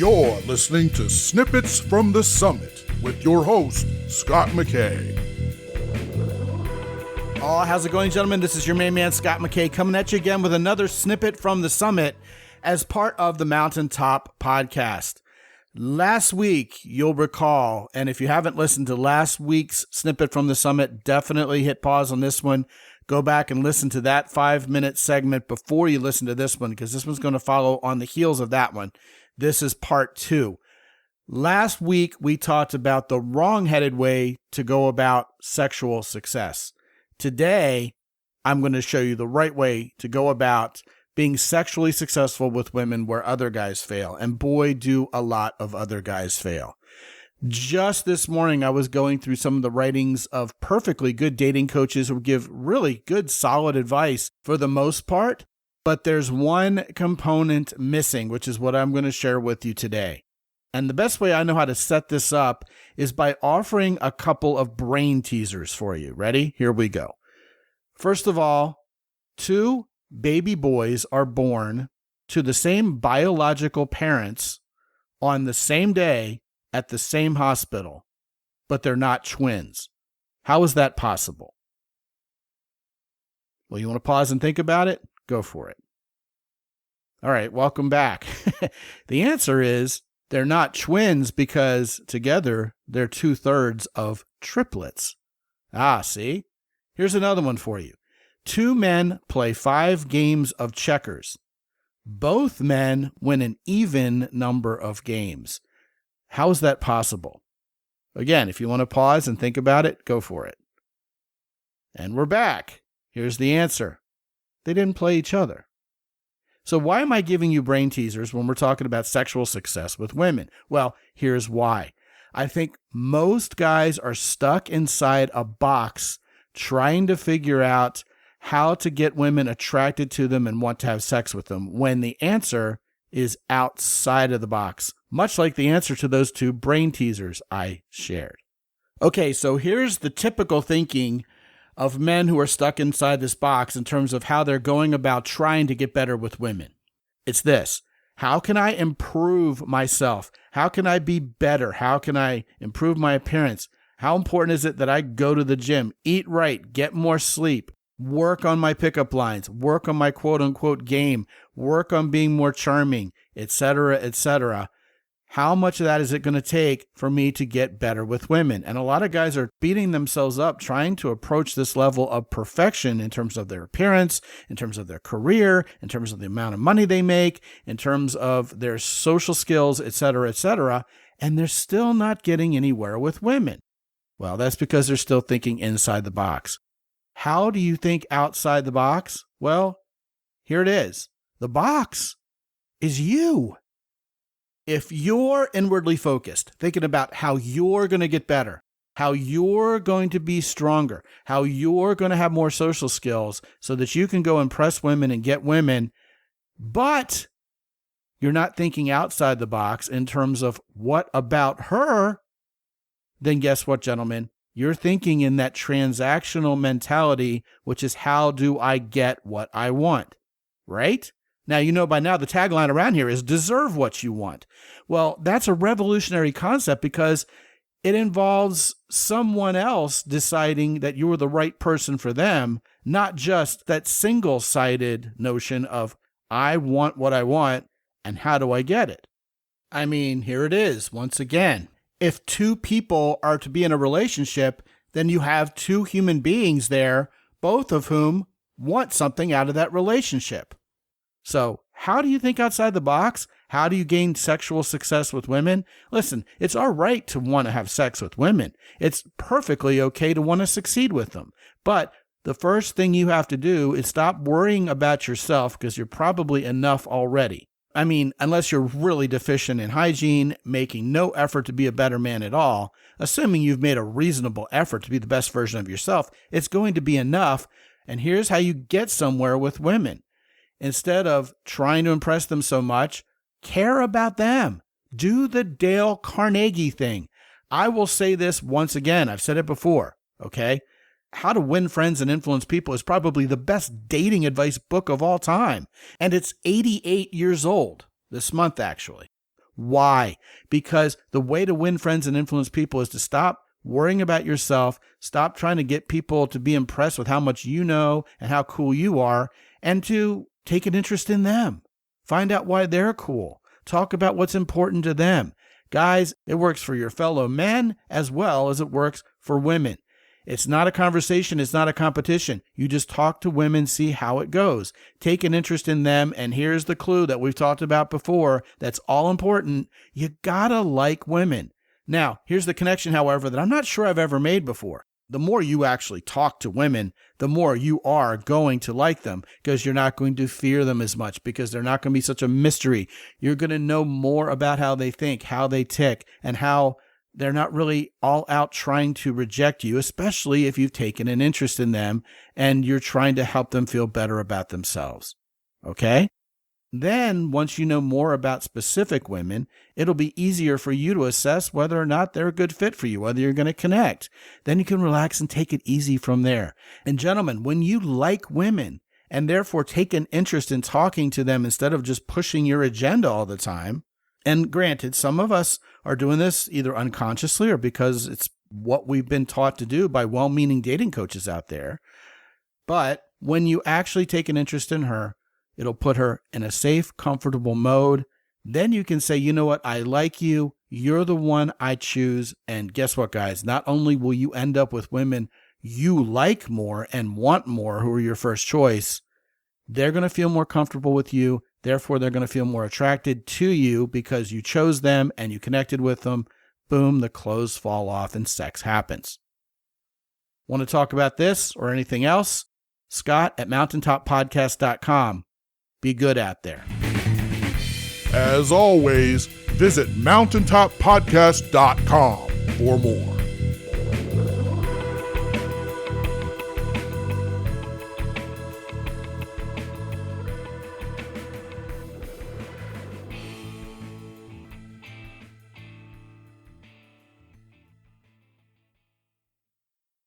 You're listening to Snippets from the Summit with your host, Scott McKay. Oh, how's it going, gentlemen? This is your main man, Scott McKay, coming at you again with another Snippet from the Summit as part of the Mountaintop Podcast. Last week, you'll recall, and if you haven't listened to last week's Snippet from the Summit, definitely hit pause on this one. Go back and listen to that 5-minute segment before you listen to this one, because this one's going to follow on the heels of that one. This is part 2. Last week, we talked about the wrong-headed way to go about sexual success. Today, I'm going to show you the right way to go about being sexually successful with women where other guys fail. And boy, do a lot of other guys fail. Just this morning, I was going through some of the writings of perfectly good dating coaches who give really good, solid advice for the most part. But there's one component missing, which is what I'm going to share with you today. And the best way I know how to set this up is by offering a couple of brain teasers for you. Ready? Here we go. First of all, 2 baby boys are born to the same biological parents on the same day at the same hospital, but they're not twins. How is that possible? Well, you want to pause and think about it? Go for it. All right, welcome back. The answer is they're not twins because together they're 2/3 of triplets. Ah, see? Here's another one for you. 2 men play 5 games of checkers. Both men win an even number of games. How is that possible? Again, if you want to pause and think about it, go for it. And we're back. Here's the answer. They didn't play each other. So why am I giving you brain teasers when we're talking about sexual success with women? Well, here's why. I think most guys are stuck inside a box trying to figure out how to get women attracted to them and want to have sex with them when the answer is outside of the box, much like the answer to those 2 brain teasers I shared. Okay, so here's the typical thinking of men who are stuck inside this box in terms of how they're going about trying to get better with women. It's this. How can I improve myself? How can I be better? How can I improve my appearance? How important is it that I go to the gym, eat right, get more sleep, work on my pickup lines, work on my quote-unquote game, work on being more charming, etc., etc.? How much of that is it going to take for me to get better with women? And a lot of guys are beating themselves up trying to approach this level of perfection in terms of their appearance, in terms of their career, in terms of the amount of money they make, in terms of their social skills, etc., etc., and they're still not getting anywhere with women. Well, that's because they're still thinking inside the box. How do you think outside the box? Well, here it is. The box is you. If you're inwardly focused, thinking about how you're going to get better, how you're going to be stronger, how you're going to have more social skills so that you can go impress women and get women, but you're not thinking outside the box in terms of what about her, then guess what, gentlemen? You're thinking in that transactional mentality, which is how do I get what I want, right? Now, you know by now the tagline around here is deserve what you want. Well, that's a revolutionary concept because it involves someone else deciding that you're the right person for them, not just that single-sided notion of I want what I want and how do I get it? I mean, here it is once again. If 2 people are to be in a relationship, then you have 2 human beings there, both of whom want something out of that relationship. So how do you think outside the box? How do you gain sexual success with women? Listen, it's all right to want to have sex with women. It's perfectly okay to want to succeed with them. But the first thing you have to do is stop worrying about yourself because you're probably enough already. I mean, unless you're really deficient in hygiene, making no effort to be a better man at all, assuming you've made a reasonable effort to be the best version of yourself, it's going to be enough. And here's how you get somewhere with women. Instead of trying to impress them so much, care about them. Do the Dale Carnegie thing. I will say this once again. I've said it before, okay? How to Win Friends and Influence People is probably the best dating advice book of all time. And it's 88 years old this month, actually. Why? Because the way to win friends and influence people is to stop worrying about yourself, stop trying to get people to be impressed with how much you know and how cool you are, and to take an interest in them. Find out why they're cool. Talk about what's important to them. Guys, it works for your fellow men as well as it works for women. It's not a conversation. It's not a competition. You just talk to women, see how it goes. Take an interest in them. And here's the clue that we've talked about before. That's all important. You gotta like women. Now, here's the connection, however, that I'm not sure I've ever made before. The more you actually talk to women, the more you are going to like them, because you're not going to fear them as much, because they're not going to be such a mystery. You're going to know more about how they think, how they tick, and how they're not really all out trying to reject you, especially if you've taken an interest in them and you're trying to help them feel better about themselves. Okay? Then, once you know more about specific women, it'll be easier for you to assess whether or not they're a good fit for you, whether you're going to connect. Then you can relax and take it easy from there. And gentlemen, when you like women and therefore take an interest in talking to them instead of just pushing your agenda all the time, and granted, some of us are doing this either unconsciously or because it's what we've been taught to do by well-meaning dating coaches out there. But when you actually take an interest in her, it'll put her in a safe, comfortable mode. Then you can say, you know what? I like you. You're the one I choose. And guess what, guys? Not only will you end up with women you like more and want more, who are your first choice, they're going to feel more comfortable with you. Therefore, they're going to feel more attracted to you because you chose them and you connected with them. Boom, the clothes fall off and sex happens. Want to talk about this or anything else? Scott at mountaintoppodcast.com. Be good out there. As always, visit mountaintoppodcast.com for more.